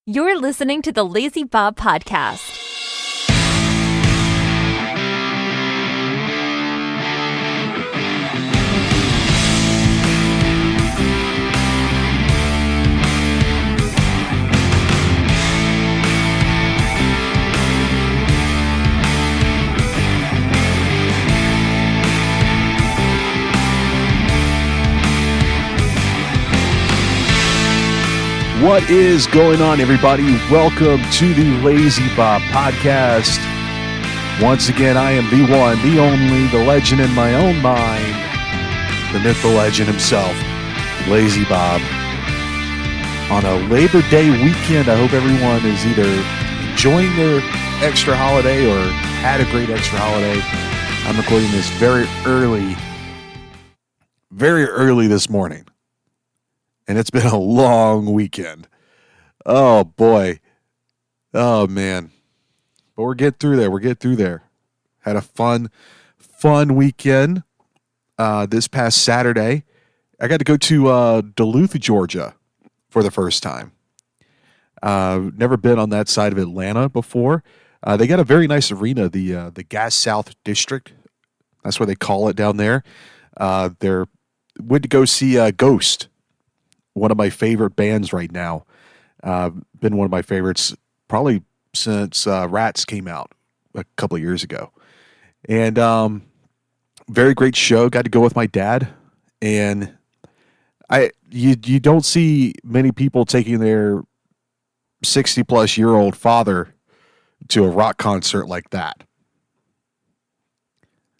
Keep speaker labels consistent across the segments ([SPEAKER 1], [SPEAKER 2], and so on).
[SPEAKER 1] You're listening to the Lazy Bob Podcast.
[SPEAKER 2] What is going on, everybody? Welcome to the Lazy Bob Podcast. Once again, I am the one, the only, the legend in my own mind, the myth, the legend himself, Lazy Bob. On a Labor Day weekend, I hope everyone is either enjoying their extra holiday or had a great extra holiday. I'm recording this very early this morning. And it's been a long weekend. Oh, boy. Oh, man. But we're getting through there. Had a fun weekend this past Saturday. I got to go to Duluth, Georgia for the first time. Never been on that side of Atlanta before. They got a very nice arena, the Gas South District. That's what they call it down there. Went to go see Ghost. One of my favorite bands right now. Been one of my favorites probably since Rats came out a couple of years ago. And very great show. Got to go with my dad. And you don't see many people taking their 60-plus-year-old father to a rock concert like that.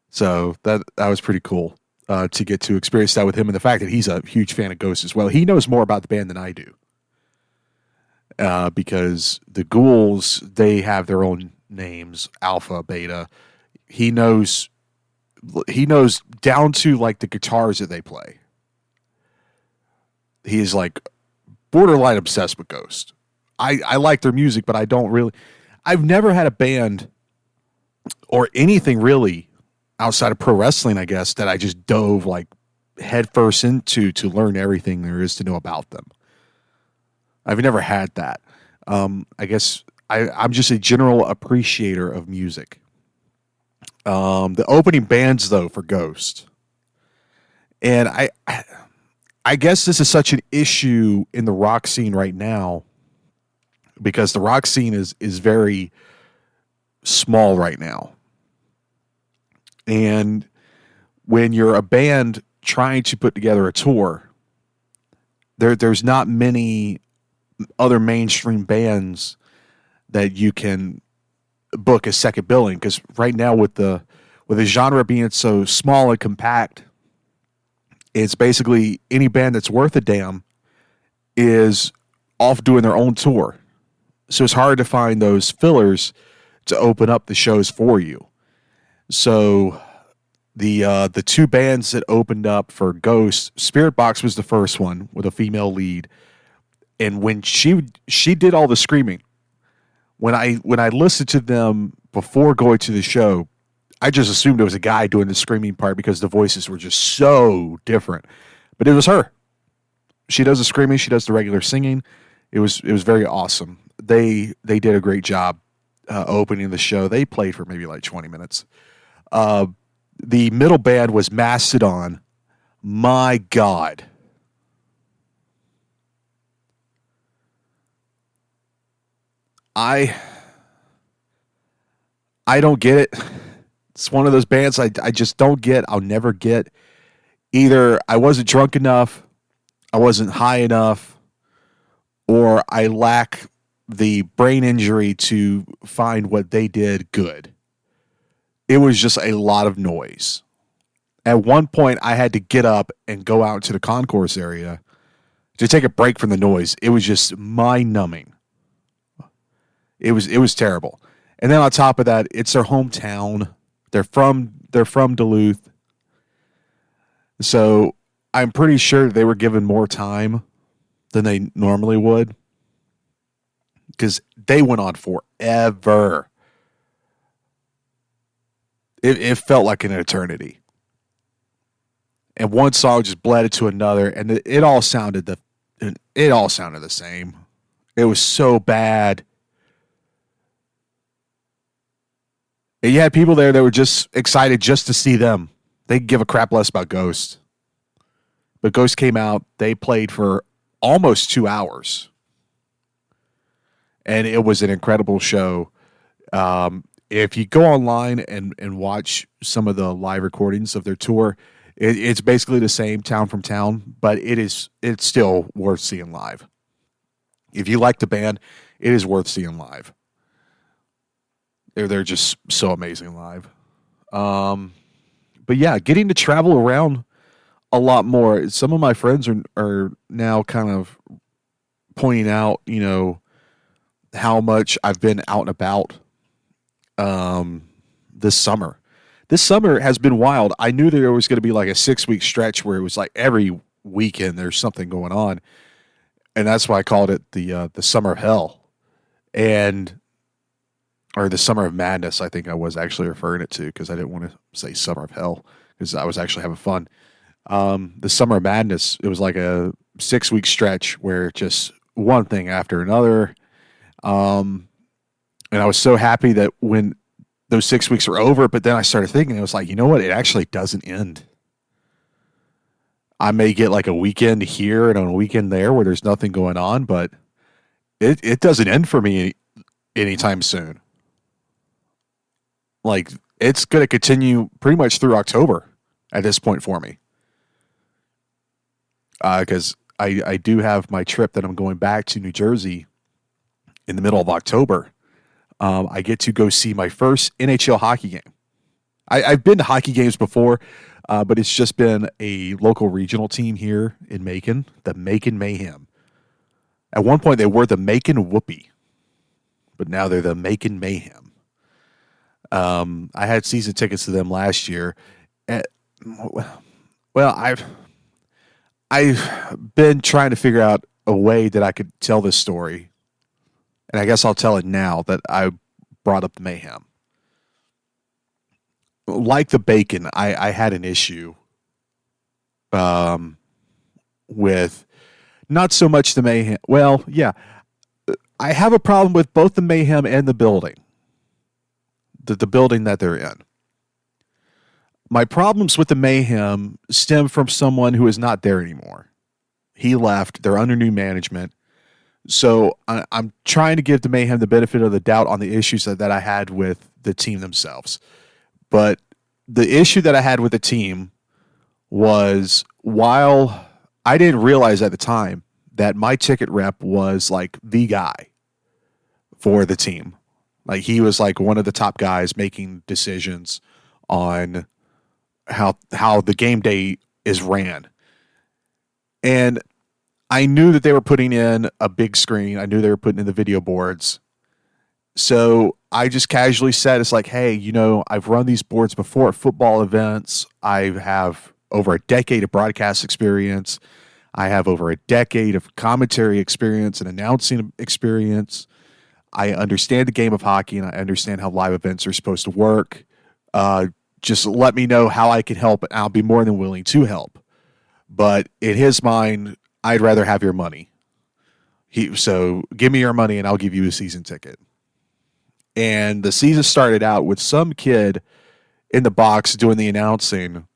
[SPEAKER 2] So that was pretty cool. To get to experience that with him, and the fact that he's a huge fan of Ghost as well. He knows more about the band than I do. Because the Ghouls, they have their own names, Alpha, Beta. He knows down to like the guitars that they play. He is like borderline obsessed with Ghost. I like their music, but I've never had a band or anything really outside of pro wrestling, I guess, that I just dove like headfirst into to learn everything there is to know about them. I've never had that. I guess I'm just a general appreciator of music. The opening bands, though, for Ghost. And I guess this is such an issue in the rock scene right now because the rock scene is very small right now. And when you're a band trying to put together a tour, there's not many other mainstream bands that you can book as second billing, because right now with the genre being so small and compact, it's basically any band that's worth a damn is off doing their own tour. So it's hard to find those fillers to open up the shows for you. So the two bands that opened up for Ghost, Spiritbox was the first one with a female lead. And when she did all the screaming, when I listened to them before going to the show, I just assumed it was a guy doing the screaming part because the voices were just so different. But it was her. She does the screaming, she does the regular singing. It was very awesome. They did a great job opening the show. They played for maybe like 20 minutes. The middle band was Mastodon. My God. I don't get it. It's one of those bands I just don't get. I'll never get. Either I wasn't drunk enough, I wasn't high enough, or I lack the brain injury to find what they did good. It was just a lot of noise. At one point, I had to get up and go out to the concourse area to take a break from the noise. It was just mind-numbing. It was terrible. And then on top of that, it's their hometown. They're from Duluth. So I'm pretty sure they were given more time than they normally would, because they went on forever. It felt like an eternity. And one song just bled into another, and it all sounded the same. It was so bad. And you had people there that were just excited just to see them. They could give a crap less about Ghost. But Ghost came out. They played for almost 2 hours. And it was an incredible show. If you go online and watch some of the live recordings of their tour, it's basically the same town from town, but it's still worth seeing live. If you like the band, it is worth seeing live. They're just so amazing live. But yeah, getting to travel around a lot more. Some of my friends are now kind of pointing out, how much I've been out and about this summer. This summer has been wild. I knew there was going to be like a 6-week stretch where it was like every weekend there's something going on. And that's why I called it the summer of hell. Or the summer of madness, I think I was actually referring it to, because I didn't want to say summer of hell because I was actually having fun. The summer of madness, it was like a 6-week stretch where just one thing after another. And I was so happy that when those 6 weeks were over, but then I started thinking, it was like, you know what? It actually doesn't end. I may get like a weekend here and a weekend there where there's nothing going on, but it doesn't end for me anytime soon. Like, it's going to continue pretty much through October at this point for me. Because I do have my trip that I'm going back to New Jersey in the middle of October. I get to go see my first NHL hockey game. I've been to hockey games before, but it's just been a local regional team here in Macon, the Macon Mayhem. At one point, they were the Macon Whoopee, but now they're the Macon Mayhem. I had season tickets to them last year. I've been trying to figure out a way that I could tell this story, and I guess I'll tell it now that I brought up the Mayhem. Like the bacon, I had an issue with not so much the Mayhem. Well, yeah, I have a problem with both the Mayhem and the building. The building that they're in. My problems with the Mayhem stem from someone who is not there anymore. He left. They're under new management. So I'm trying to give the Mayhem the benefit of the doubt on the issues that I had with the team themselves. But the issue that I had with the team was, while I didn't realize at the time that my ticket rep was like the guy for the team. Like, he was like one of the top guys making decisions on how the game day is ran. And I knew that they were putting in a big screen. I knew they were putting in the video boards. So I just casually said, it's like, hey, I've run these boards before at football events. I have over a decade of broadcast experience. I have over a decade of commentary experience and announcing experience. I understand the game of hockey, and I understand how live events are supposed to work. Just let me know how I can help, and I'll be more than willing to help. But in his mind, I'd rather have your money. So give me your money, and I'll give you a season ticket. And the season started out with some kid in the box doing the announcing.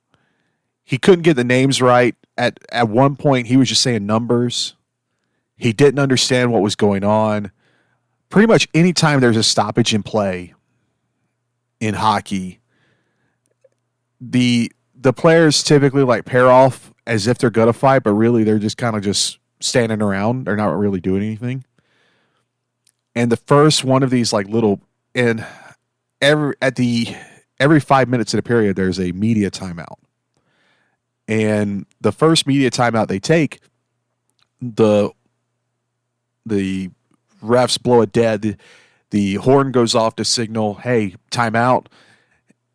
[SPEAKER 2] He couldn't get the names right. At one point, he was just saying numbers. He didn't understand what was going on. Pretty much anytime there's a stoppage in play in hockey, the players typically like pair off as if they're going to fight, but really they're just kind of just standing around. They're not really doing anything. And the first one of these like little, and every 5 minutes in a period, there's a media timeout. And the first media timeout they take, the refs blow it dead. The horn goes off to signal, hey, timeout.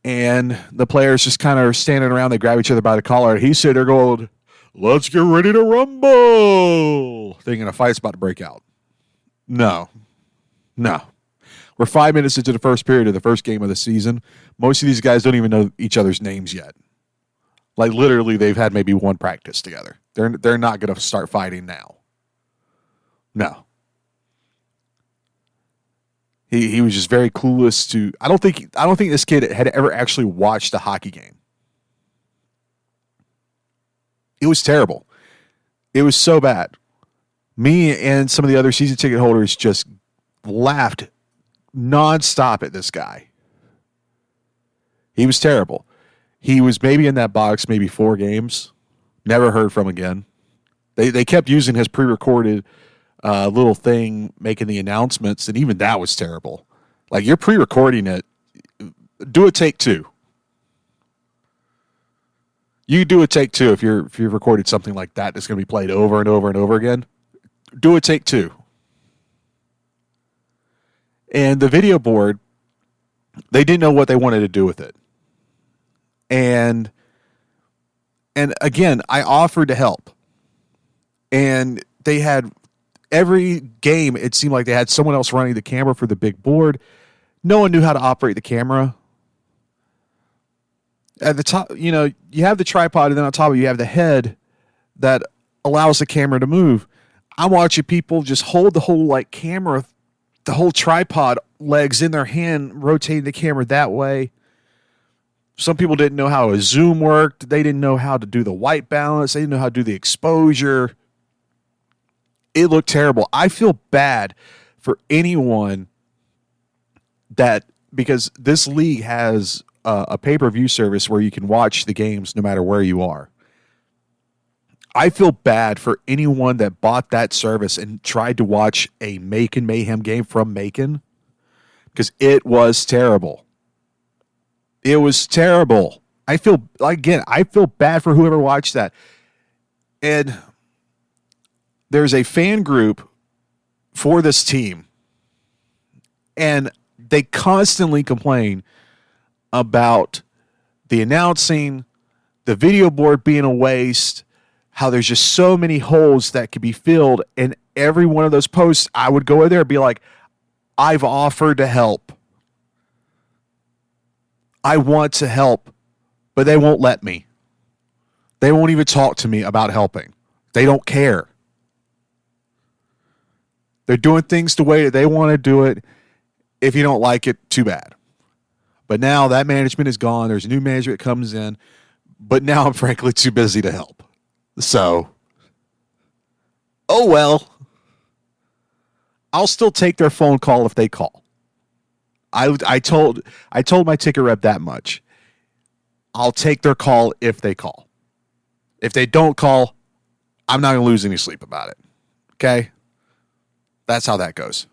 [SPEAKER 2] And the players just kind of are standing around. They grab each other by the collar. He's sitting there going, let's get ready to rumble. Thinking a fight's about to break out. No. We're 5 minutes into the first period of the first game of the season. Most of these guys don't even know each other's names yet. Like, literally, they've had maybe one practice together. They're not going to start fighting now. No. He was just very clueless to. I don't think this kid had ever actually watched a hockey game. It was terrible. It was so bad. Me and some of the other season ticket holders just laughed nonstop at this guy. He was terrible. He was maybe in that box maybe 4 games. Never heard from again. They kept using his pre-recorded little thing making the announcements, and even that was terrible. Like, you're pre-recording it. Do a take 2. You do a take 2 if you've recorded something like that that's going to be played over and over and over again. Do a take 2. And the video board, they didn't know what they wanted to do with it. And again, I offered to help. And they had every game, it seemed like they had someone else running the camera for the big board. No one knew how to operate the camera. At the top, you have the tripod, and then on top of it, you have the head that allows the camera to move. I'm watching people just hold the whole camera, the whole tripod legs in their hand, rotating the camera that way. Some people didn't know how a zoom worked. They didn't know how to do the white balance. They didn't know how to do the exposure. It looked terrible. I feel bad for anyone because this league has a pay-per-view service where you can watch the games no matter where you are. I feel bad for anyone that bought that service and tried to watch a Macon Mayhem game from Macon, because it was terrible. It was terrible. I feel bad for whoever watched that. And there's a fan group for this team, and they constantly complain about the announcing, the video board being a waste, how there's just so many holes that could be filled. And every one of those posts, I would go in there and be like, I've offered to help. I want to help, but they won't let me. They won't even talk to me about helping. They don't care. They're doing things the way that they want to do it. If you don't like it, too bad. But now that management is gone. There's a new management that comes in. But now I'm frankly too busy to help. So, oh well. I'll still take their phone call if they call. I told my ticket rep that much. I'll take their call if they call. If they don't call, I'm not going to lose any sleep about it. Okay? That's how that goes.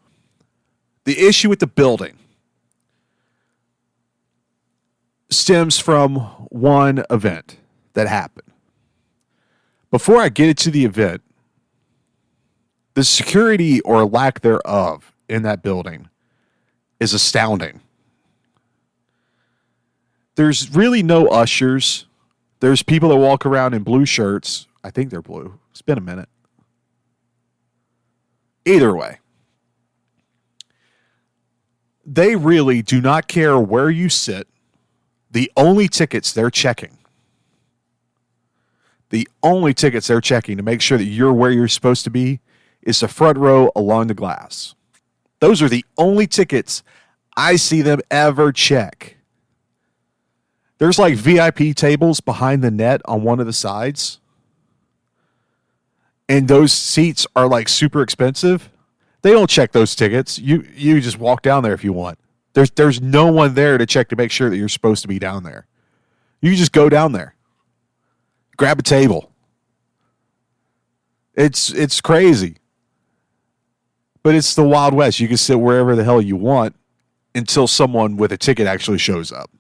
[SPEAKER 2] The issue with the building stems from one event that happened. Before I get into the event, the security or lack thereof in that building is astounding. There's really no ushers. There's people that walk around in blue shirts. I think they're blue. It's been a minute. Either way, they really do not care where you sit. The only tickets they're checking to make sure that you're where you're supposed to be is the front row along the glass. Those are the only tickets I see them ever check. There's VIP tables behind the net on one of the sides. And those seats are super expensive. They don't check those tickets. You just walk down there if you want. There's no one there to check to make sure that you're supposed to be down there. You just go down there. Grab a table. It's crazy. But it's the Wild West. You can sit wherever the hell you want until someone with a ticket actually shows up.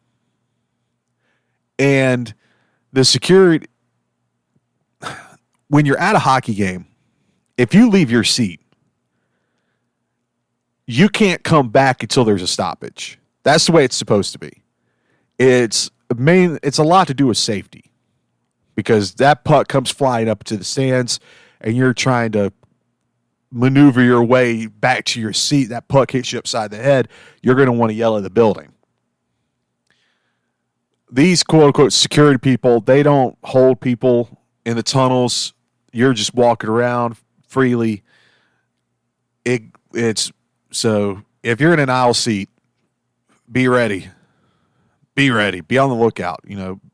[SPEAKER 2] And the security, when you're at a hockey game, if you leave your seat, you can't come back until there's a stoppage. That's the way it's supposed to be. It's a lot to do with safety, because that puck comes flying up to the stands and you're trying to maneuver your way back to your seat. That puck hits you upside the head. You're going to want to yell at the building. These quote-unquote security people, they don't hold people in the tunnels. You're just walking around freely. So if you're in an aisle seat, be ready. Be ready. Be on the lookout.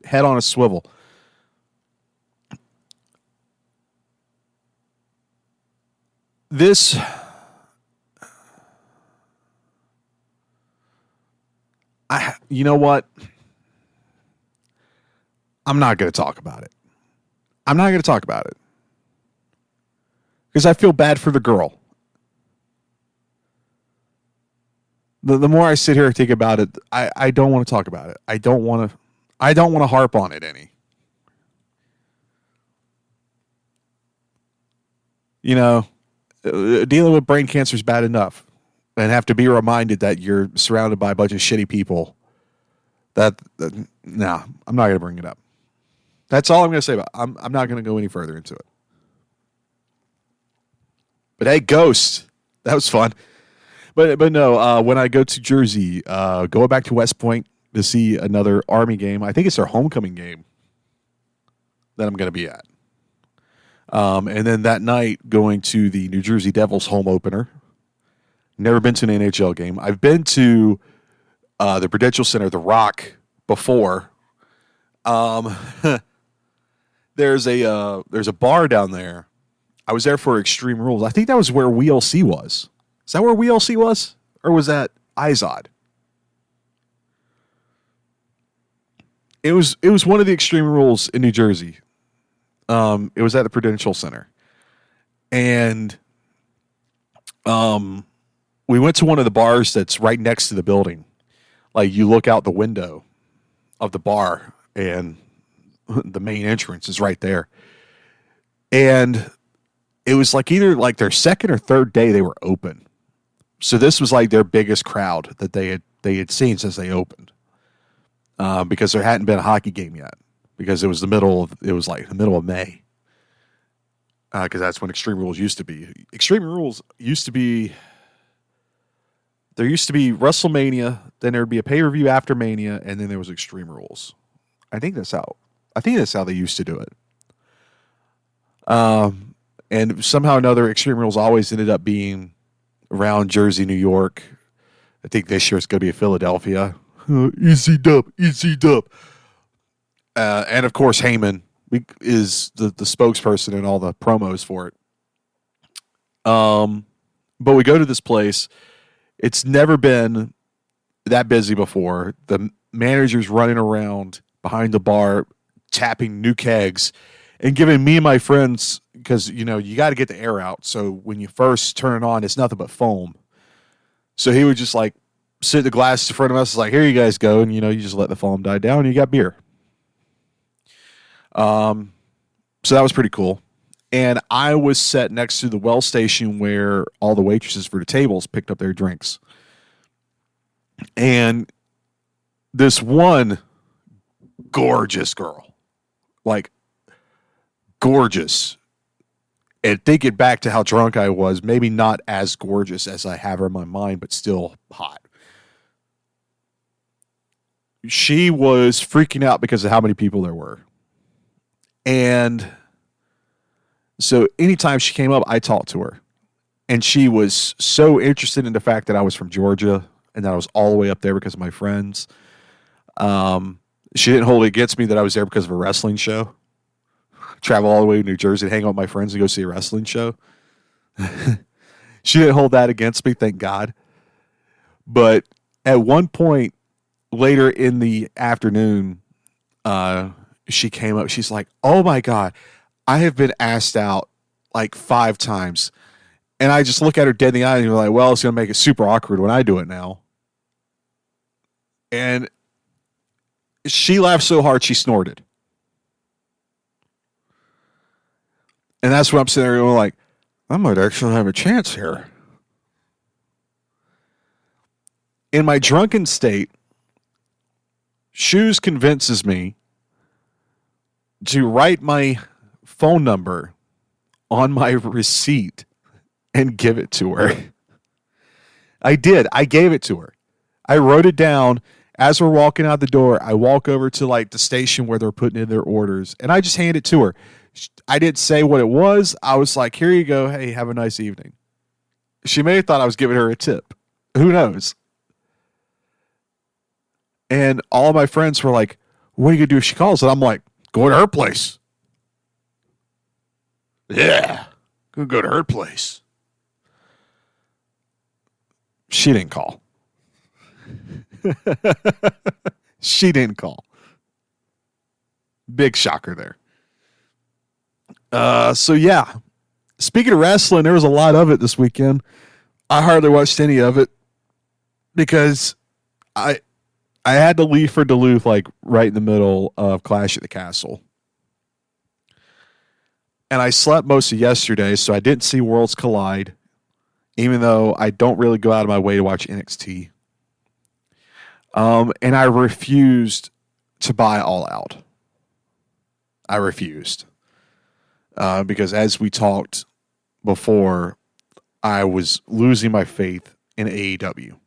[SPEAKER 2] Head on a swivel. This you know what? I'm not going to talk about it. I'm not going to talk about it. Because I feel bad for the girl. The more I sit here and think about it, I don't want to talk about it. I don't want to harp on it any. Dealing with brain cancer is bad enough. And have to be reminded that you're surrounded by a bunch of shitty people. I'm not going to bring it up. That's all I'm going to say about it. I'm not going to go any further into it. But hey, Ghost, that was fun. But no, when I go to Jersey, going back to West Point to see another Army game, I think it's their homecoming game that I'm going to be at. And then that night, going to the New Jersey Devils home opener. Never been to an NHL game. I've been to the Prudential Center, the Rock, before. There's a bar down there. I was there for Extreme Rules. I think that was where WeLC was. Is that where WeLC was? Or was that Izod? It was one of the Extreme Rules in New Jersey. It was at the Prudential Center. And we went to one of the bars that's right next to the building. Like, you look out the window of the bar and the main entrance is right there. And it was like either like their second or third day they were open. So this was like their biggest crowd that they had seen since they opened. Because there hadn't been a hockey game yet. Because it was the middle of May. Because that's when Extreme Rules used to be. Extreme Rules used to be. There used to be WrestleMania, then there would be a pay-per-view after Mania, and then there was Extreme Rules. I think that's how they used to do it. And somehow or another, Extreme Rules always ended up being around Jersey, New York. I think this year it's going to be in Philadelphia. Easy dub. And of course, Heyman is the spokesperson in all the promos for it. But we go to this place. It's never been that busy before. The manager's running around behind the bar, tapping new kegs and giving me and my friends, because, you got to get the air out. So when you first turn it on, it's nothing but foam. So he would just like sit the glass in front of us, like, here you guys go. And, you just let the foam die down and you got beer. So that was pretty cool. And I was set next to the well station where all the waitresses for the tables picked up their drinks. And this one gorgeous girl, like gorgeous, and thinking back to how drunk I was, maybe not as gorgeous as I have her in my mind, but still hot. She was freaking out because of how many people there were. And so anytime she came up, I talked to her. And she was so interested in the fact that I was from Georgia and that I was all the way up there because of my friends. She didn't hold it against me that I was there because of a wrestling show. Travel all the way to New Jersey to hang out with my friends and go see a wrestling show. She didn't hold that against me, thank God. But at one point later in the afternoon, she came up. She's like, oh my God, I have been asked out like 5 times. And I just look at her dead in the eye and you're like, well, it's going to make it super awkward when I do it now. And she laughed so hard she snorted. And that's what I'm sitting there going like, I might actually have a chance here. In my drunken state, Shoes convinces me to write my phone number on my receipt and give it to her. I did. I gave it to her. I wrote it down. As we're walking out the door, I walk over to like the station where they're putting in their orders, and I just hand it to her. I didn't say what it was. I was like, here you go. Hey, have a nice evening. She may have thought I was giving her a tip. Who knows? And all of my friends were like, what are you going to do if she calls? And I'm like, go to her place. Yeah. Go to her place. She didn't call. She didn't call. Big shocker there. So yeah. Speaking of wrestling, there was a lot of it this weekend. I hardly watched any of it because I had to leave for Duluth like right in the middle of Clash at the Castle. And I slept most of yesterday, so I didn't see Worlds Collide, even though I don't really go out of my way to watch NXT. And I refused to buy All Out. I refused. Because as we talked before, I was losing my faith in AEW.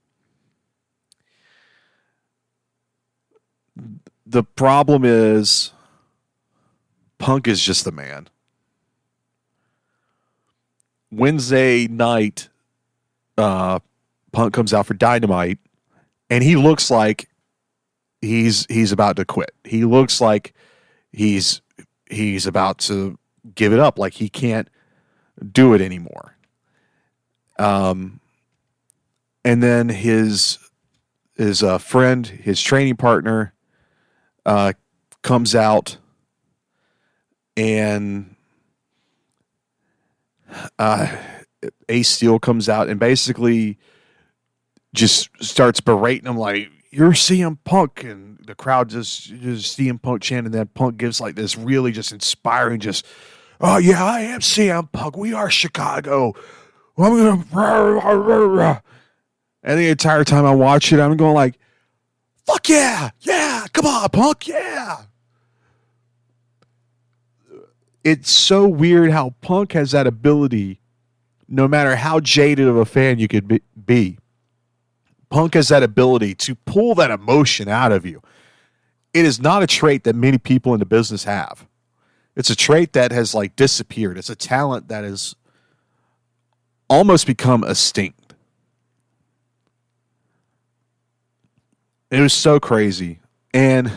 [SPEAKER 2] The problem is Punk is just the man. Wednesday night, Punk comes out for Dynamite, and he looks like he's about to quit. He looks like he's about to give it up, like he can't do it anymore. And then his friend, his training partner, comes out and Ace Steel comes out and basically just starts berating him like, you're CM Punk, and the crowd just CM Punk chant, and then Punk gives like this really just inspiring, just, oh yeah, I am CM Punk. We are Chicago. I'm gonna, and the entire time I watch it, I'm going like, fuck yeah, yeah, come on, Punk, yeah. It's so weird how Punk has that ability, no matter how jaded of a fan you could be. Punk has that ability to pull that emotion out of you. It is not a trait that many people in the business have. It's a trait that has like disappeared. It's a talent that has almost become extinct. It was so crazy. And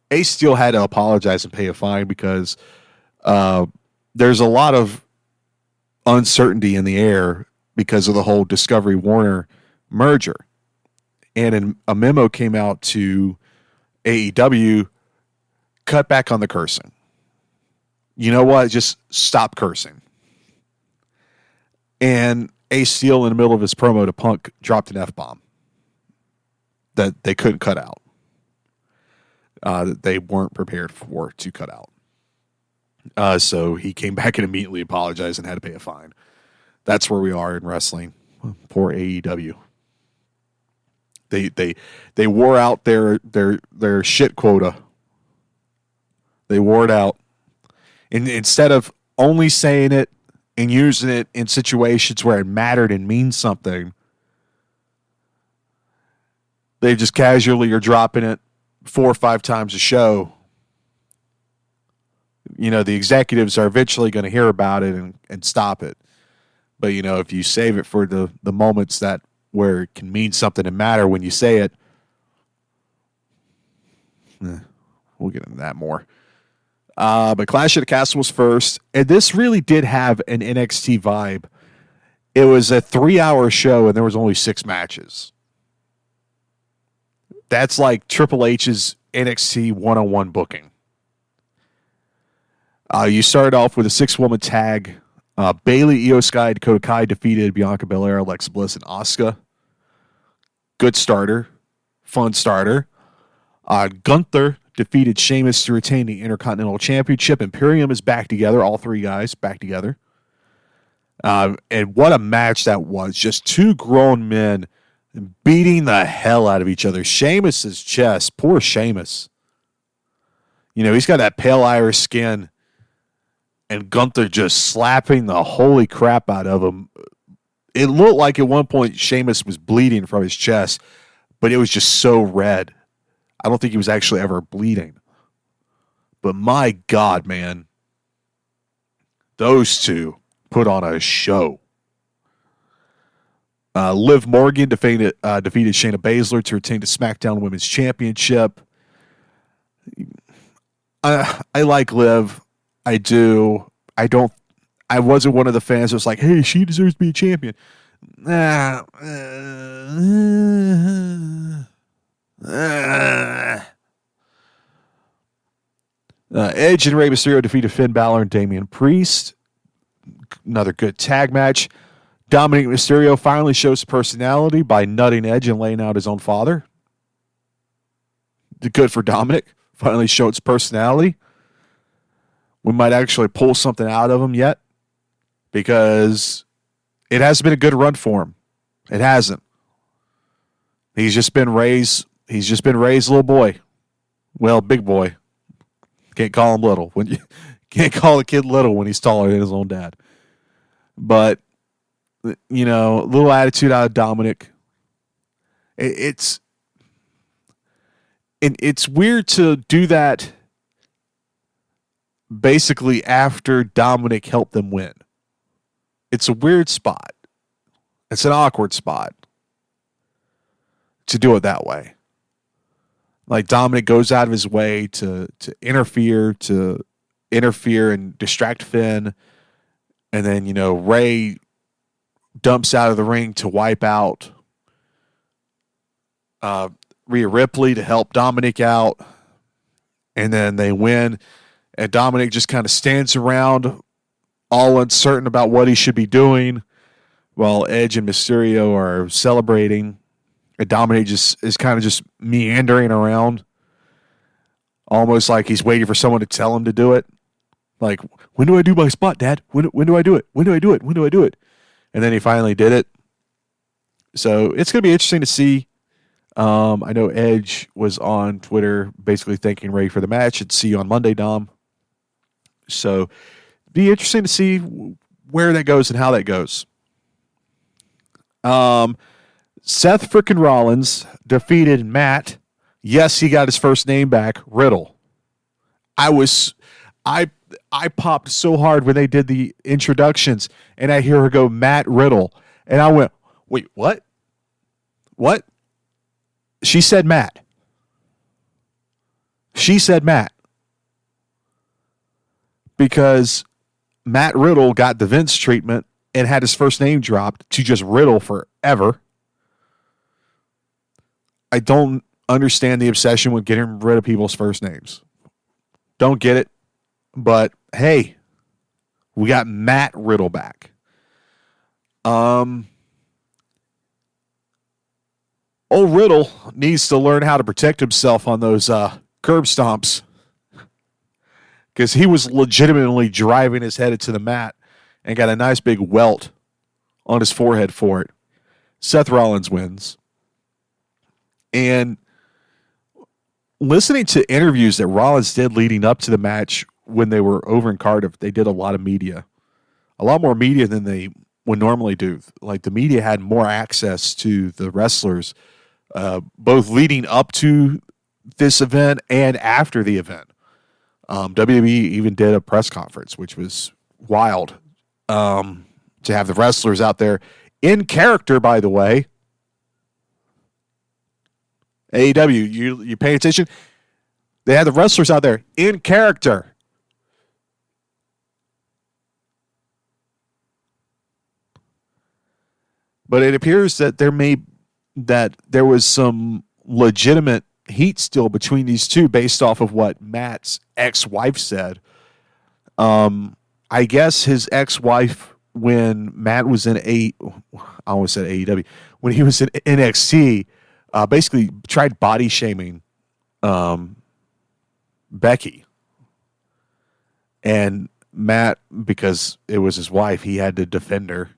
[SPEAKER 2] Ace Steel had to apologize and pay a fine because there's a lot of uncertainty in the air because of the whole Discovery Warner merger. And a memo came out to AEW, cut back on the cursing. You know what? Just stop cursing. And Ace Steel, in the middle of his promo to Punk, dropped an F-bomb that they couldn't cut out. They weren't prepared for to cut out. So he came back and immediately apologized and had to pay a fine. That's where we are in wrestling. Poor AEW. They wore out their shit quota. They wore it out. And instead of only saying it and using it in situations where it mattered and means something, they just casually are dropping it 4 or 5 times a show. You know, the executives are eventually going to hear about it and stop it. But, you know, if you save it for the moments that where it can mean something and matter when you say it, we'll get into that more. But Clash of the Castle was first, and this really did have an NXT vibe. It was a 3-hour show, and there was only 6 matches. That's like Triple H's NXT one-on-one booking. You started off with a 6-woman tag. Bayley, Io Sky, Dakota Kai defeated Bianca Belair, Alexa Bliss, and Asuka. Good starter. Fun starter. Gunther defeated Sheamus to retain the Intercontinental Championship. Imperium is back together. All 3 guys back together. And what a match that was. Just 2 grown men beating the hell out of each other. Sheamus's chest. Poor Sheamus. You know, he's got that pale Irish skin. And Gunther just slapping the holy crap out of him. It looked like at one point Sheamus was bleeding from his chest, but it was just so red. I don't think he was actually ever bleeding. But my God, man, those two put on a show. Liv Morgan defeated Shayna Baszler to retain the SmackDown Women's Championship. I like Liv. I do. I wasn't one of the fans that was like, hey, she deserves to be a champion. Edge and Rey Mysterio defeated Finn Balor and Damian Priest. Another good tag match. Dominic Mysterio finally shows personality by nutting Edge and laying out his own father. Good for Dominic. Finally showed his personality. We might actually pull something out of him yet, because it hasn't been a good run for him. It hasn't. He's just been raised little boy. Well, big boy. Can't call him little. Can't call a kid little when he's taller than his own dad. But, you know, a little attitude out of Dominic. It's weird to do that basically after Dominic helped them win. It's a weird spot. It's an awkward spot to do it that way. Like, Dominic goes out of his way to interfere and distract Finn. And then, you know, Rey dumps out of the ring to wipe out Rhea Ripley to help Dominic out. And then they win. And Dominic just kind of stands around all uncertain about what he should be doing while Edge and Mysterio are celebrating. And Dominic is kind of just meandering around, almost like he's waiting for someone to tell him to do it. Like, when do I do my spot, Dad? When do I do it? When do I do it? When do I do it? And then he finally did it. So it's going to be interesting to see. I know Edge was on Twitter basically thanking Rey for the match. And see you on Monday, Dom. So be interesting to see where that goes and how that goes. Seth frickin' Rollins defeated Matt. Yes, he got his first name back, Riddle. I popped so hard when they did the introductions, and I hear her go, Matt Riddle. And I went, wait, what? What? She said Matt. She said Matt. Because Matt Riddle got the Vince treatment and had his first name dropped to just Riddle forever. I don't understand the obsession with getting rid of people's first names. Don't get it. But, hey, we got Matt Riddle back. Old Riddle needs to learn how to protect himself on those curb stomps, because he was legitimately driving his head into the mat and got a nice big welt on his forehead for it. Seth Rollins wins. And listening to interviews that Rollins did leading up to the match when they were over in Cardiff, they did a lot of media. A lot more media than they would normally do. Like, the media had more access to the wrestlers, both leading up to this event and after the event. WWE even did a press conference, which was wild, to have the wrestlers out there in character, by the way. AEW, you pay attention? They had the wrestlers out there in character. But it appears that there was some legitimate heat still between these two based off of what Matt's ex-wife said. I guess his ex-wife, when Matt was in I almost said AEW, when he was in NXT, basically tried body shaming Becky. And Matt, because it was his wife, he had to defend her.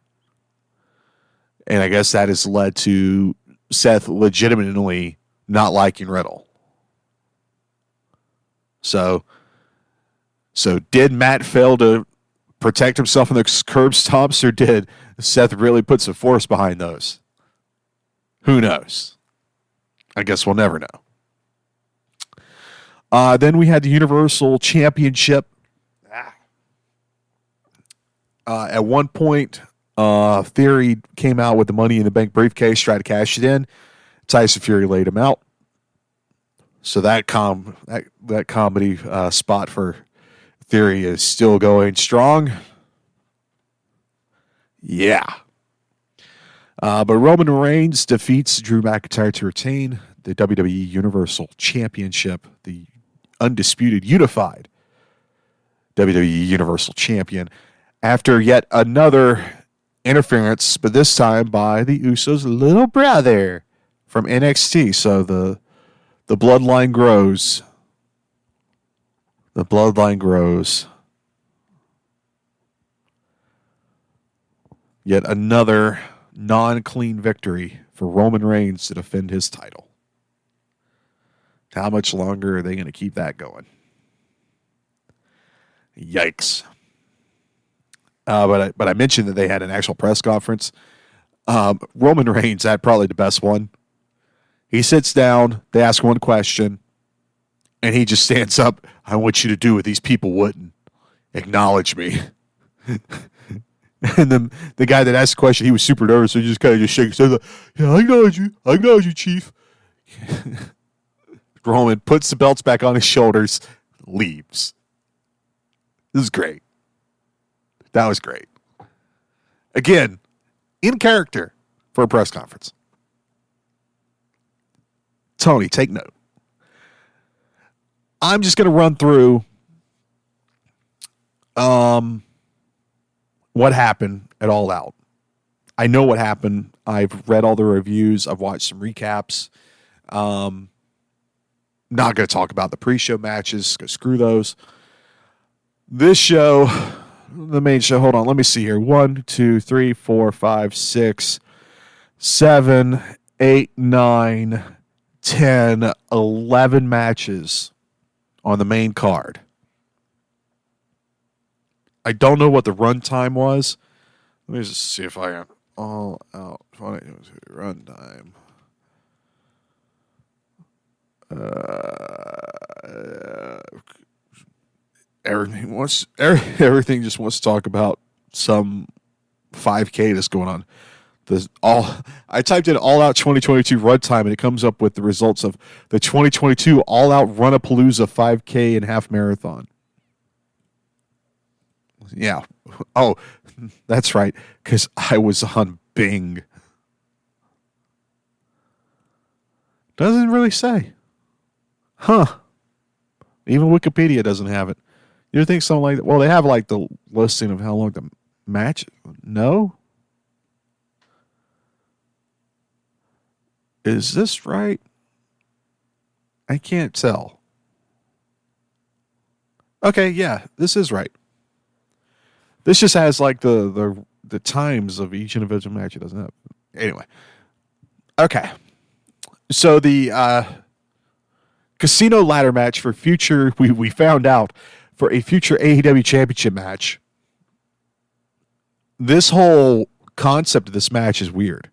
[SPEAKER 2] And I guess that has led to Seth legitimately not liking Riddle. So did Matt fail to protect himself in the curb stomps, or did Seth really put some force behind those? Who knows? I guess we'll never know. Then we had the Universal Championship. At one point, Theory came out with the Money in the Bank briefcase, tried to cash it in. Tyson Fury laid him out. So that comedy spot for Theory is still going strong. Yeah. But Roman Reigns defeats Drew McIntyre to retain the WWE Universal Championship, the undisputed, unified WWE Universal Champion, after yet another interference, but this time by the Usos' little brother from NXT. So the bloodline grows. The bloodline grows. Yet another non-clean victory for Roman Reigns to defend his title. How much longer are they going to keep that going? Yikes. But I mentioned that they had an actual press conference. Roman Reigns had probably the best one. He sits down, they ask one question, and he just stands up. I want you to do what these people wouldn't. Acknowledge me. And then the guy that asked the question, he was super nervous, so he just kind of just shakes his head like, yeah, I acknowledge you. I acknowledge you, Chief. Roman puts the belts back on his shoulders, leaves. This is great. That was great. Again, in character for a press conference. Tony, take note. I'm just going to run through what happened at All Out. I know what happened. I've read all the reviews. I've watched some recaps. Not going to talk about the pre-show matches, because screw those. This show, the main show, hold on, let me see here. 1, 2, 3, 4, 5, 6, 7, 8, 9, 10, 11 matches on the main card. I don't know what the run time was. Let me just see if I can. All Out run time. Everything just wants to talk about some 5K that's going on. I typed in All Out 2022 run time, and it comes up with the results of the 2022 All Out Run-A-Palooza 5K and half marathon. Yeah. Oh, that's right, because I was on Bing. Doesn't really say. Huh. Even Wikipedia doesn't have it. You think something like that? Well, they have like the listing of how long the match. No? Is this right? I can't tell. Okay, yeah, this is right. This just has like the times of each individual match. It doesn't have. Anyway. Okay. So the casino ladder match for future, we found out for a future AEW championship match. This whole concept of this match is weird.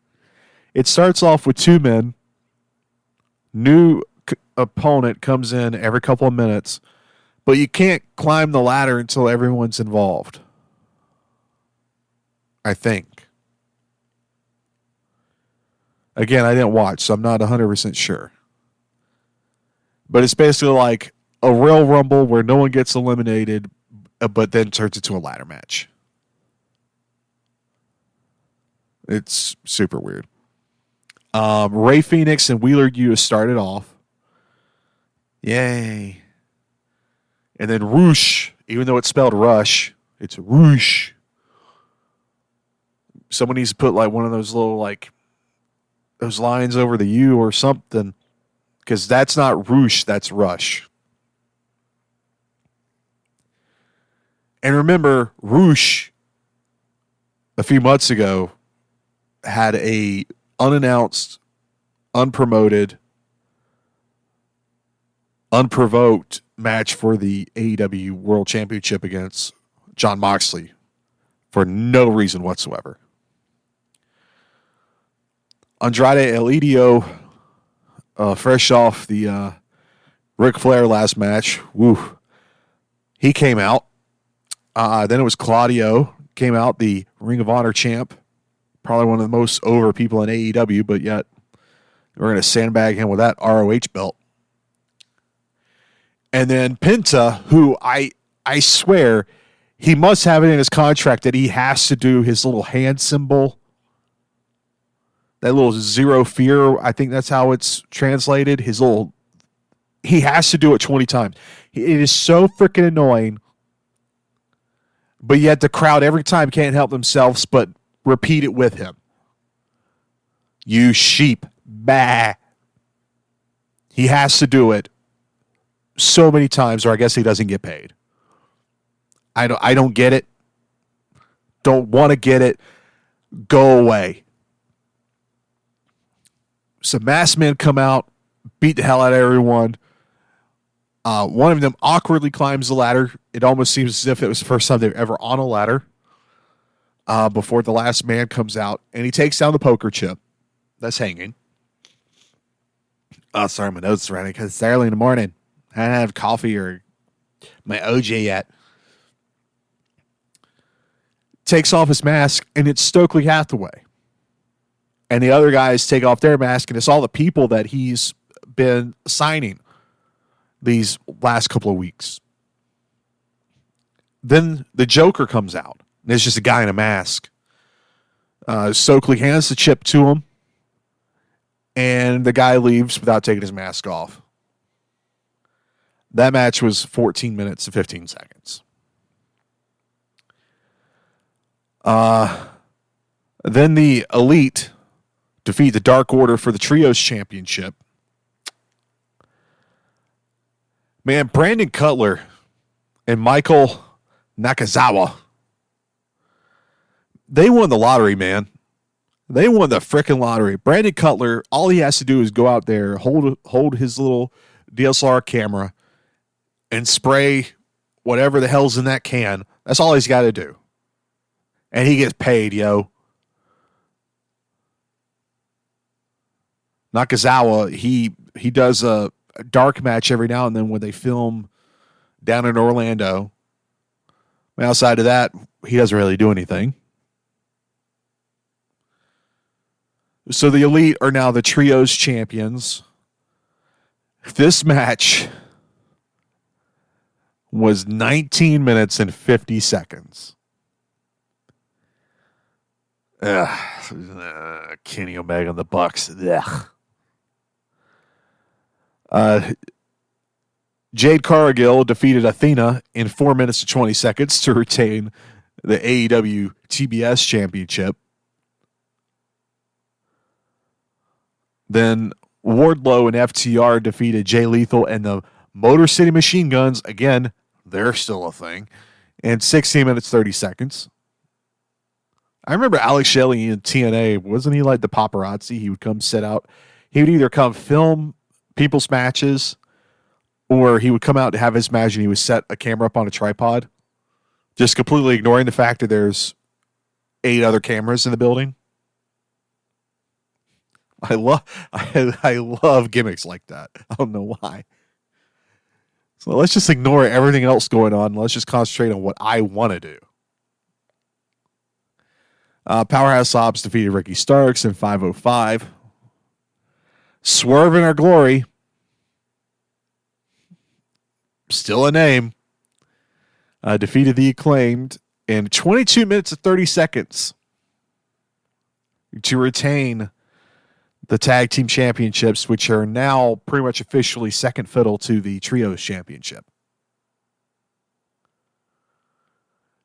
[SPEAKER 2] It starts off with two men. New opponent comes in every couple of minutes, but you can't climb the ladder until everyone's involved. I think. Again, I didn't watch, so I'm not 100% sure. But it's basically like a Royal Rumble where no one gets eliminated, but then turns into a ladder match. It's super weird. Ray Phoenix and Wheeler Yuta started off. Yay. And then Roosh, even though it's spelled Rush, it's Roosh. Someone needs to put like one of those little like those lines over the U or something, because that's not Roosh, that's Rush. And remember, Roosh a few months ago had a unannounced, unpromoted, unprovoked match for the AEW World Championship against Jon Moxley for no reason whatsoever. Andrade El Idolo, fresh off the Ric Flair last match, woo, he came out. Then it was Claudio came out, the Ring of Honor champ, probably one of the most over people in AEW, but yet we're going to sandbag him with that ROH belt. And then Penta, who I swear he must have it in his contract that he has to do his little hand symbol, that little zero fear. I think that's how it's translated. He has to do it 20 times. It is so freaking annoying. But yet the crowd every time can't help themselves but repeat it with him. You sheep. Bah. He has to do it so many times, or I guess he doesn't get paid. I don't get it. Don't want to get it. Go away. So masked men come out, beat the hell out of everyone. One of them awkwardly climbs the ladder. It almost seems as if it was the first time they've ever on a ladder. Before the last man comes out, and he takes down the poker chip that's hanging. Oh, sorry, my nose is running because it's early in the morning. I haven't had coffee or my OJ yet. Takes off his mask, and it's Stokely Hathaway. And the other guys take off their mask, and it's all the people that he's been signing these last couple of weeks. Then the Joker comes out. And it's just a guy in a mask. Stokely hands the chip to him, and the guy leaves without taking his mask off. That match was 14 minutes and 15 seconds. Then the Elite defeat the Dark Order for the Trios Championship. Man, Brandon Cutler and Michael Nakazawa, they won the lottery, man. They won the freaking lottery. Brandon Cutler, all he has to do is go out there, hold his little DSLR camera, and spray whatever the hell's in that can. That's all he's got to do. And he gets paid, yo. Nakazawa, he does a dark match every now and then when they film down in Orlando. Outside of that, he doesn't really do anything. So the Elite are now the Trios champions. This match was 19 minutes and 50 seconds. Kenny Omega and the Bucks. Jade Cargill defeated Athena in 4 minutes and 20 seconds to retain the AEW TBS Championship. Then Wardlow and FTR defeated Jay Lethal and the Motor City Machine Guns. Again, they're still a thing. In 16 minutes, 30 seconds. I remember Alex Shelley in TNA. Wasn't he like the paparazzi? He would come sit out. He would either come film people's matches, or he would come out to have his match and he would set a camera up on a tripod, just completely ignoring the fact that there's 8 other cameras in the building. I love gimmicks like that. I don't know why. So let's just ignore everything else going on. Let's just concentrate on what I want to do. Powerhouse Hobbs defeated Ricky Starks in 5:05. Swerve in Our Glory, still a name, defeated the Acclaimed in 22 minutes and 30 seconds to retain the Tag Team Championships, which are now pretty much officially second fiddle to the Trios Championship.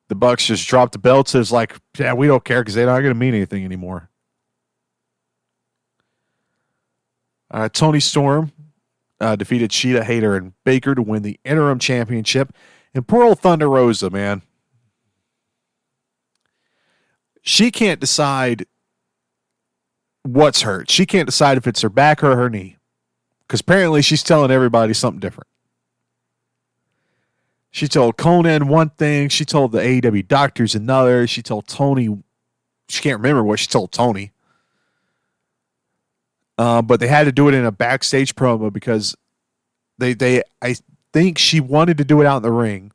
[SPEAKER 2] The Bucks just dropped the belts. It's like, yeah, we don't care because they're not going to mean anything anymore. Tony Storm defeated Sheeta, Hayter, and Baker to win the interim championship. And poor old Thunder Rosa, man. She can't decide what's hurt. She can't decide if it's her back or her knee. Because apparently she's telling everybody something different. She told Conan one thing. She told the AEW doctors another. She told Tony. She can't remember what she told Tony. But they had to do it in a backstage promo because I think she wanted to do it out in the ring.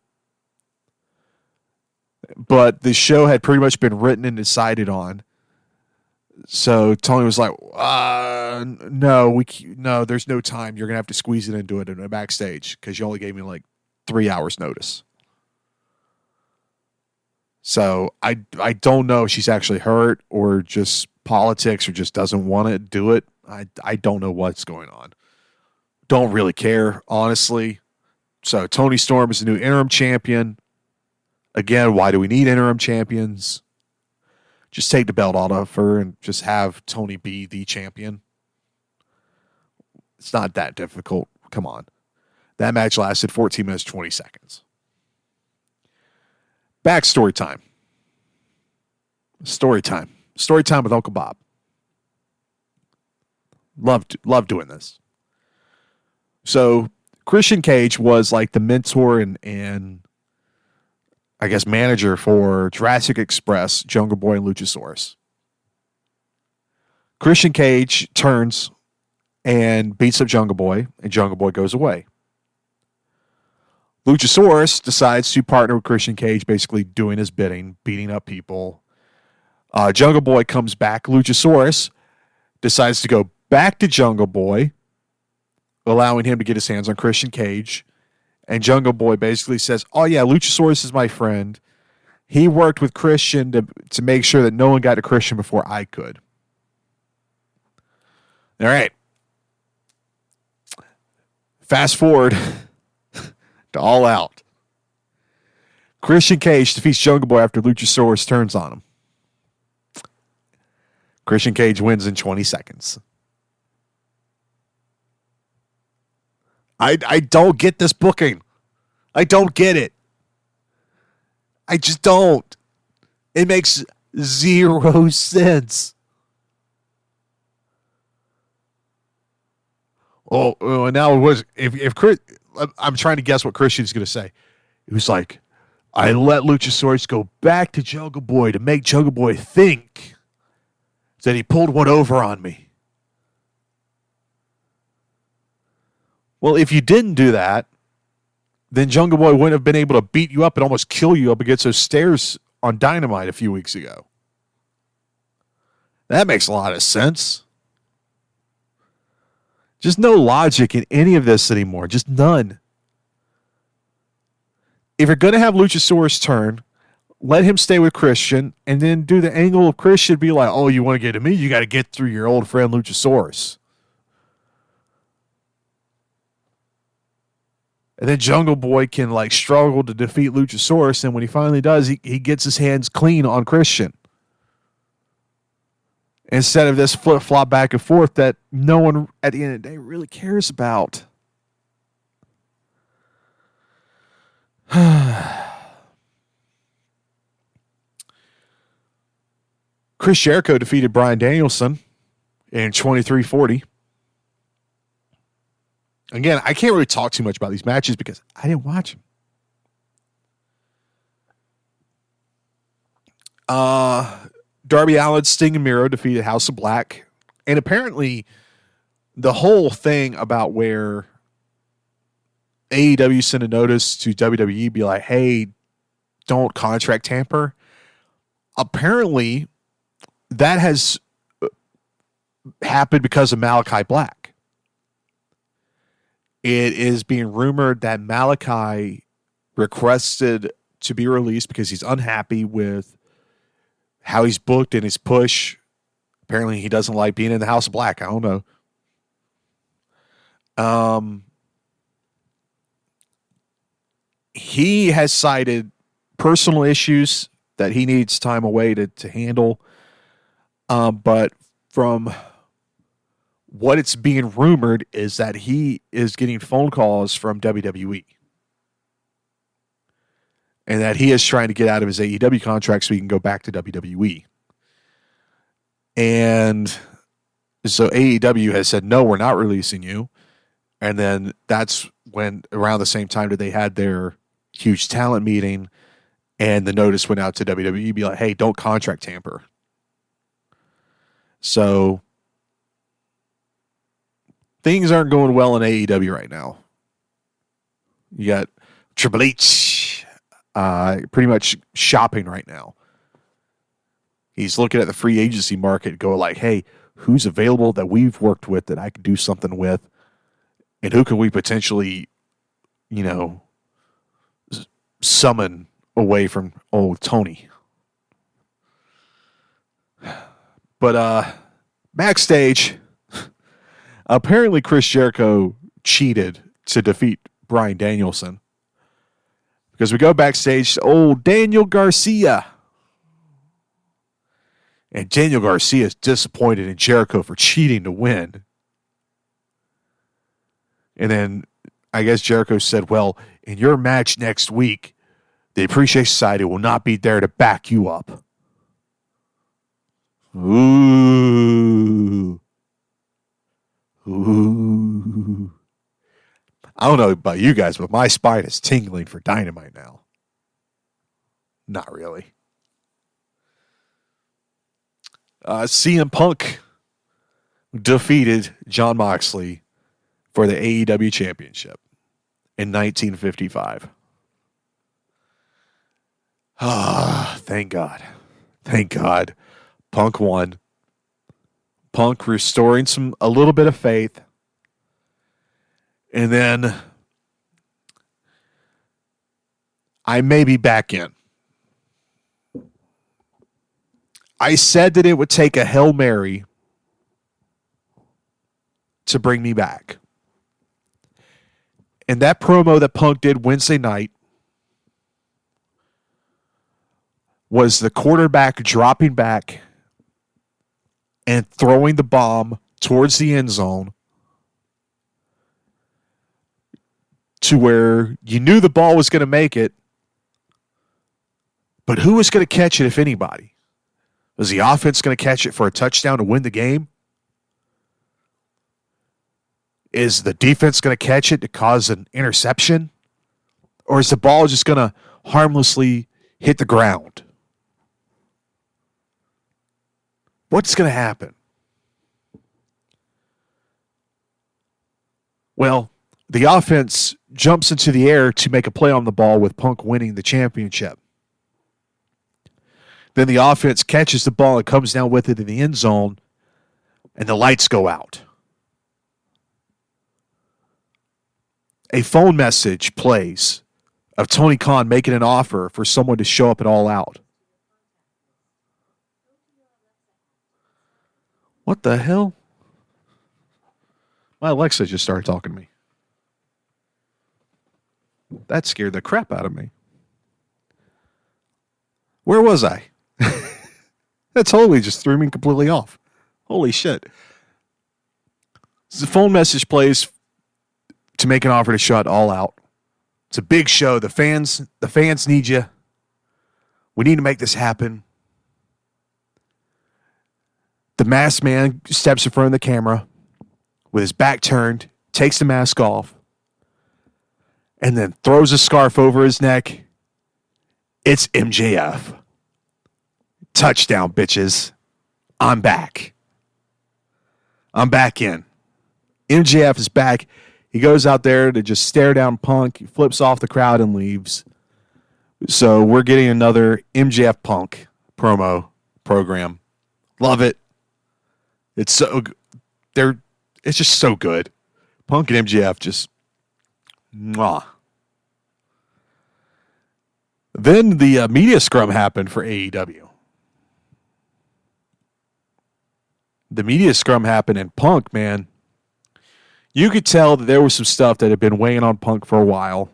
[SPEAKER 2] but the show had pretty much been written and decided on. So Tony was like, no, there's no time. You're going to have to squeeze it into it in a backstage because you only gave me like 3 hours notice. So I don't know if she's actually hurt or just politics or just doesn't want to do it. I don't know what's going on. Don't really care, honestly. So Toni Storm is the new interim champion. Again, why do we need interim champions? Just take the belt off her and just have Toni be the champion. It's not that difficult. Come on. That match lasted 14 minutes, 20 seconds. Backstory time. Story time. Story time with Uncle Bob. Love doing this. So Christian Cage was like the mentor and I guess manager for Jurassic Express, Jungle Boy, and Luchasaurus. Christian Cage turns and beats up Jungle Boy, and Jungle Boy goes away. Luchasaurus decides to partner with Christian Cage, basically doing his bidding, beating up people. Jungle Boy comes back. Luchasaurus decides to go back to Jungle Boy, allowing him to get his hands on Christian Cage. And Jungle Boy basically says, oh, yeah, Luchasaurus is my friend. He worked with Christian to make sure that no one got to Christian before I could. All right. Fast forward to All Out. Christian Cage defeats Jungle Boy after Luchasaurus turns on him. Christian Cage wins in 20 seconds. I don't get this booking. I don't get it. I just don't. It makes zero sense. Oh, and now it was if Chris, I'm trying to guess what Christian's going to say. He was like, I let Luchasaurus go back to Jungle Boy to make Jungle Boy think that he pulled one over on me. Well, if you didn't do that, then Jungle Boy wouldn't have been able to beat you up and almost kill you up against those stairs on Dynamite a few weeks ago. That makes a lot of sense. Just no logic in any of this anymore. Just none. If you're going to have Luchasaurus turn, let him stay with Christian and then do the angle of Christian be like, oh, you want to get to me? You got to get through your old friend Luchasaurus. And then Jungle Boy can like struggle to defeat Luchasaurus, and when he finally does, he gets his hands clean on Christian. Instead of this flip-flop back and forth that no one at the end of the day really cares about. Chris Jericho defeated Bryan Danielson in 23-40. Again, I can't really talk too much about these matches because I didn't watch them. Darby Allin, Sting, and Miro defeated House of Black. And apparently, the whole thing about where AEW sent a notice to WWE, be like, hey, don't contract tamper. Apparently, that has happened because of Malachi Black. It is being rumored that Malachi requested to be released because he's unhappy with how he's booked and his push. Apparently, he doesn't like being in the House of Black. I don't know. He has cited personal issues that he needs time away to handle. But from what it's being rumored is that he is getting phone calls from WWE. And that he is trying to get out of his AEW contract so he can go back to WWE. And so AEW has said, no, we're not releasing you. And then that's when, around the same time that they had their huge talent meeting, and the notice went out to WWE, be like, hey, don't contract tamper. So things aren't going well in AEW right now. You got Triple H pretty much shopping right now. He's looking at the free agency market and go like, hey, who's available that we've worked with that I could do something with? And who can we potentially, summon away from old Tony? But backstage, apparently Chris Jericho cheated to defeat Bryan Danielson. Because we go backstage to old Daniel Garcia. And Daniel Garcia is disappointed in Jericho for cheating to win. And then I guess Jericho said, well, in your match next week, the Appreciation Society will not be there to back you up. Ooh. I don't know about you guys, but my spine is tingling for Dynamite now. Not really. CM Punk defeated Jon Moxley for the AEW Championship in 1955. Thank God. Thank God. Punk won. Punk restoring a little bit of faith. And then I may be back in. I said that it would take a Hail Mary to bring me back. And that promo that Punk did Wednesday night was the quarterback dropping back and throwing the bomb towards the end zone to where you knew the ball was going to make it, but who was going to catch it if anybody? Was the offense going to catch it for a touchdown to win the game? Is the defense going to catch it to cause an interception? Or is the ball just going to harmlessly hit the ground? What's going to happen? Well, the offense jumps into the air to make a play on the ball with Punk winning the championship. Then the offense catches the ball and comes down with it in the end zone, and the lights go out. A phone message plays of Tony Khan making an offer for someone to show up at All Out. What the hell? My Alexa just started talking to me. That scared the crap out of me. Where was I? That totally just threw me completely off. Holy shit. The phone message plays to make an offer to shut All Out. It's a big show. The fans need you. We need to make this happen. The masked man steps in front of the camera with his back turned, takes the mask off, and then throws a scarf over his neck. It's MJF. Touchdown, bitches. I'm back. I'm back in. MJF is back. He goes out there to just stare down Punk. He flips off the crowd and leaves. So we're getting another MJF Punk program. Love it. It's just so good. Punk and MJF just mwah. Then the media scrum happened for AEW. The media scrum happened, and Punk, man, you could tell that there was some stuff that had been weighing on Punk for a while.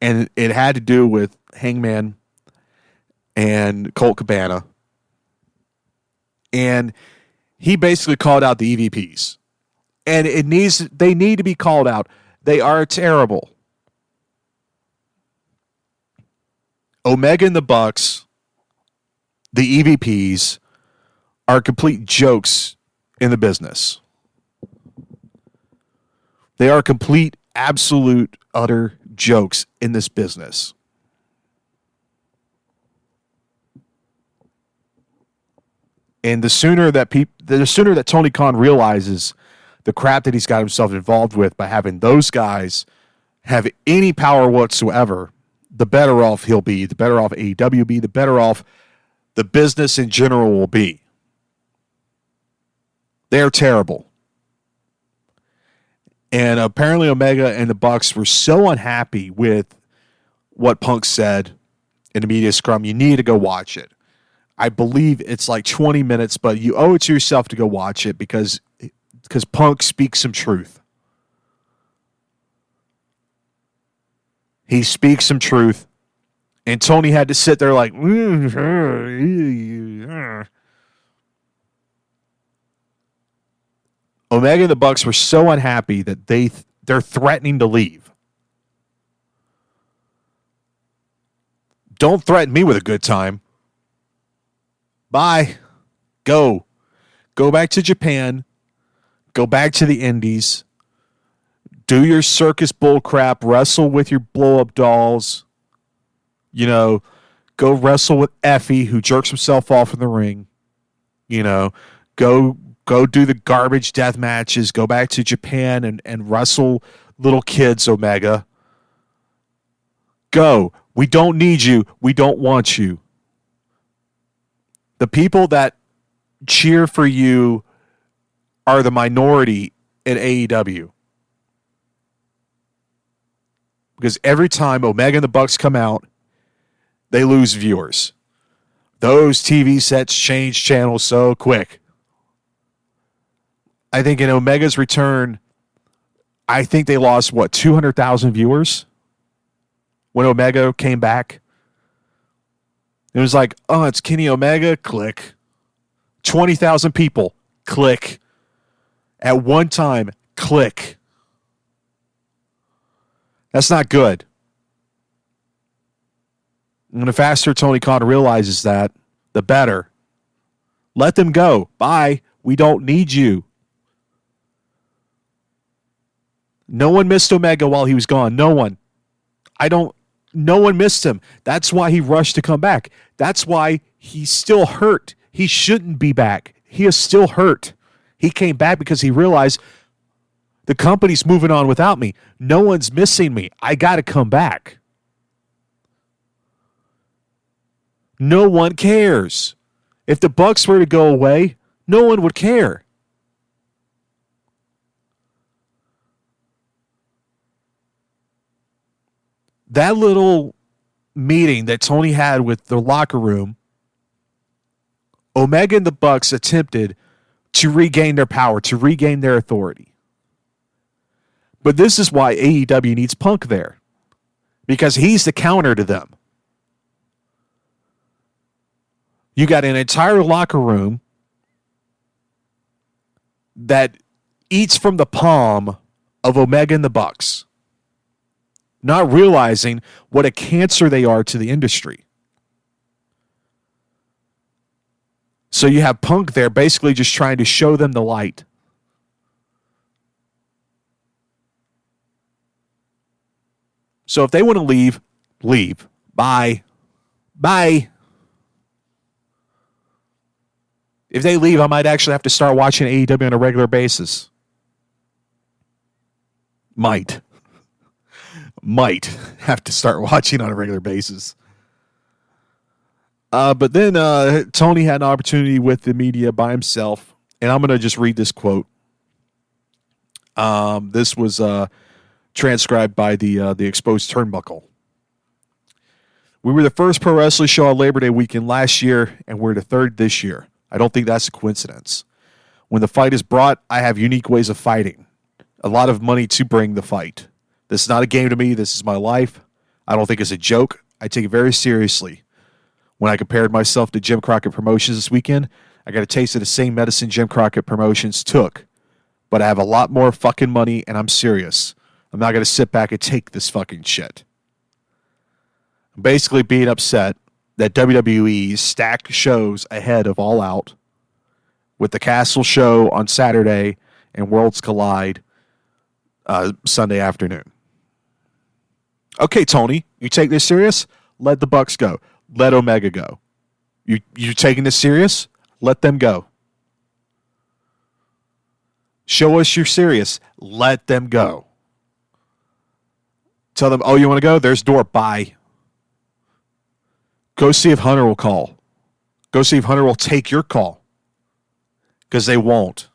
[SPEAKER 2] And it had to do with Hangman and Colt Cabana. And he basically called out the EVPs. And they need to be called out. They are terrible. Omega and the Bucks, the EVPs, are complete jokes in the business. They are complete, absolute, utter jokes in this business. And the sooner that Tony Khan realizes the crap that he's got himself involved with by having those guys have any power whatsoever, the better off he'll be, the better off AEW will be, the better off the business in general will be. They're terrible. And apparently Omega and the Bucks were so unhappy with what Punk said in the media scrum. You need to go watch it. I believe it's like 20 minutes, but you owe it to yourself to go watch it because Punk speaks some truth. He speaks some truth. And Tony had to sit there like, Omega and the Bucks were so unhappy that they're threatening to leave. Don't threaten me with a good time. Bye. Go. Go back to Japan. Go back to the Indies. Do your circus bull crap. Wrestle with your blow-up dolls. You know, go wrestle with Effie, who jerks himself off in the ring. You know, go do the garbage death matches. Go back to Japan and wrestle little kids, Omega. Go. We don't need you. We don't want you. The people that cheer for you are the minority in AEW. Because every time Omega and the Bucks come out, they lose viewers. Those TV sets change channels so quick. I think in Omega's return, I think they lost, 200,000 viewers when Omega came back? It was like, oh, it's Kenny Omega, click. 20,000 people, click. At one time, click. That's not good. And the faster Tony Khan realizes that, the better. Let them go. Bye. We don't need you. No one missed Omega while he was gone. No one. No one missed him. That's why he rushed to come back. That's why he's still hurt. He shouldn't be back. He is still hurt. He came back because he realized the company's moving on without me. No one's missing me. I got to come back. No one cares. If the Bucks were to go away, no one would care. That little meeting that Tony had with the locker room, Omega and the Bucks attempted to regain their power, to regain their authority. But this is why AEW needs Punk there. Because he's the counter to them. You got an entire locker room that eats from the palm of Omega and the Bucks, not realizing what a cancer they are to the industry. So you have Punk there basically just trying to show them the light. So if they want to leave, leave. Bye. Bye. If they leave, I might actually have to start watching AEW on a regular basis. Might have to start watching on a regular basis. But then Tony had an opportunity with the media by himself, and I'm going to just read this quote. This was transcribed by the Exposed Turnbuckle. We were the first pro wrestling show on Labor Day weekend last year, and we're the third this year. I don't think that's a coincidence. When the fight is brought, I have unique ways of fighting. A lot of money to bring the fight. This is not a game to me. This is my life. I don't think it's a joke. I take it very seriously. When I compared myself to Jim Crockett Promotions this weekend, I got a taste of the same medicine Jim Crockett Promotions took. But I have a lot more fucking money, and I'm serious. I'm not going to sit back and take this fucking shit. I'm basically being upset that WWE stacked shows ahead of All Out with the Castle show on Saturday and Worlds Collide Sunday afternoon. Okay, Tony, you take this serious? Let the Bucks go. Let Omega go. You taking this serious? Let them go. Show us you're serious. Let them go. Tell them, oh, you want to go? There's door. Bye. Go see if Hunter will call. Go see if Hunter will take your call. Because they won't.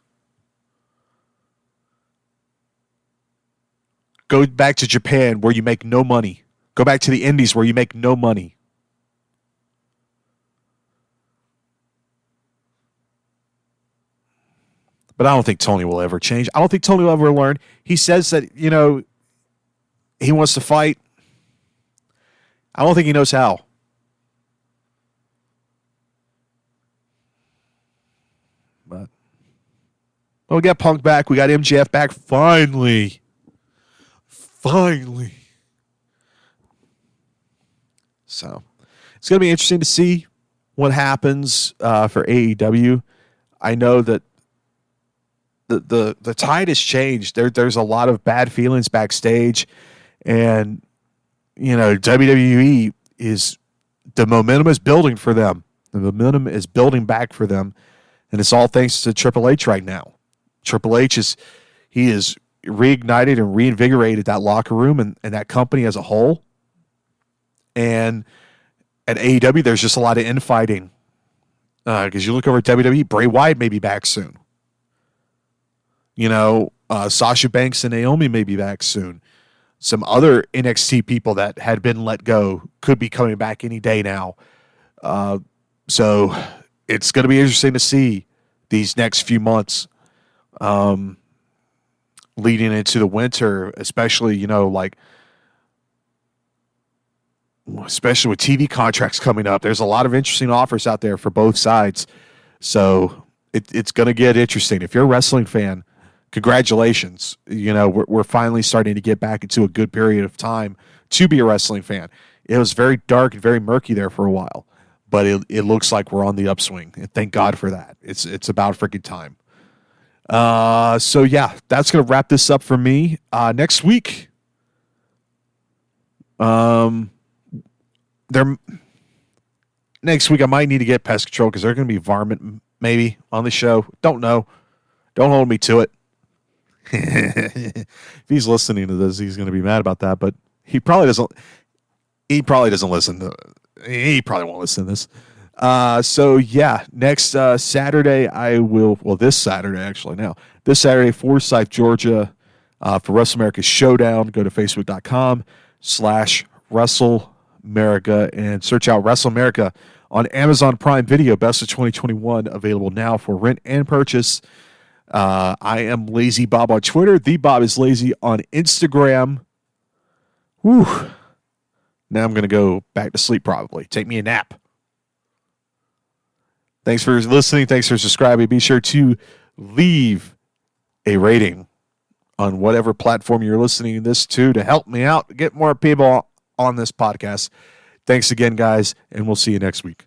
[SPEAKER 2] Go back to Japan where you make no money. Go back to the Indies where you make no money. But I don't think Tony will ever change. I don't think Tony will ever learn. He says that, he wants to fight. I don't think he knows how. But we got Punk back. We got MJF back. Finally. So it's going to be interesting to see what happens for AEW. I know that the tide has changed. There's a lot of bad feelings backstage, and WWE the momentum is building for them. The momentum is building back for them, and it's all thanks to Triple H right now. Triple H is reignited and reinvigorated that locker room and that company as a whole. And at AEW, there's just a lot of infighting. Because you look over at WWE, Bray Wyatt may be back soon. Sasha Banks and Naomi may be back soon. Some other NXT people that had been let go could be coming back any day now. So it's going to be interesting to see these next few months leading into the winter, especially, especially with TV contracts coming up. There's a lot of interesting offers out there for both sides. So it's going to get interesting. If you're a wrestling fan, congratulations. We're finally starting to get back into a good period of time to be a wrestling fan. It was very dark and very murky there for a while, but it looks like we're on the upswing. And thank God for that. It's about freaking time. So yeah, that's going to wrap this up for me. Next week, next week I might need to get pest control because they're going to be varmint maybe on the show. Don't know. Don't hold me to it. If he's listening to this, he's going to be mad about that, but he probably doesn't listen. He probably won't listen to this. So yeah, next Saturday this Saturday, Forsyth, Georgia, for Wrestle America Showdown. Go to facebook.com/WrestleAmerica and search out Wrestle America on Amazon Prime Video. Best of 2021 available now for rent and purchase. I am Lazy Bob on Twitter. The Bob is Lazy on Instagram. Whew. Now I'm going to go back to sleep probably. Take me a nap. Thanks for listening. Thanks for subscribing. Be sure to leave a rating on whatever platform you're listening to this to help me out, get more people on this podcast. Thanks again, guys, and we'll see you next week.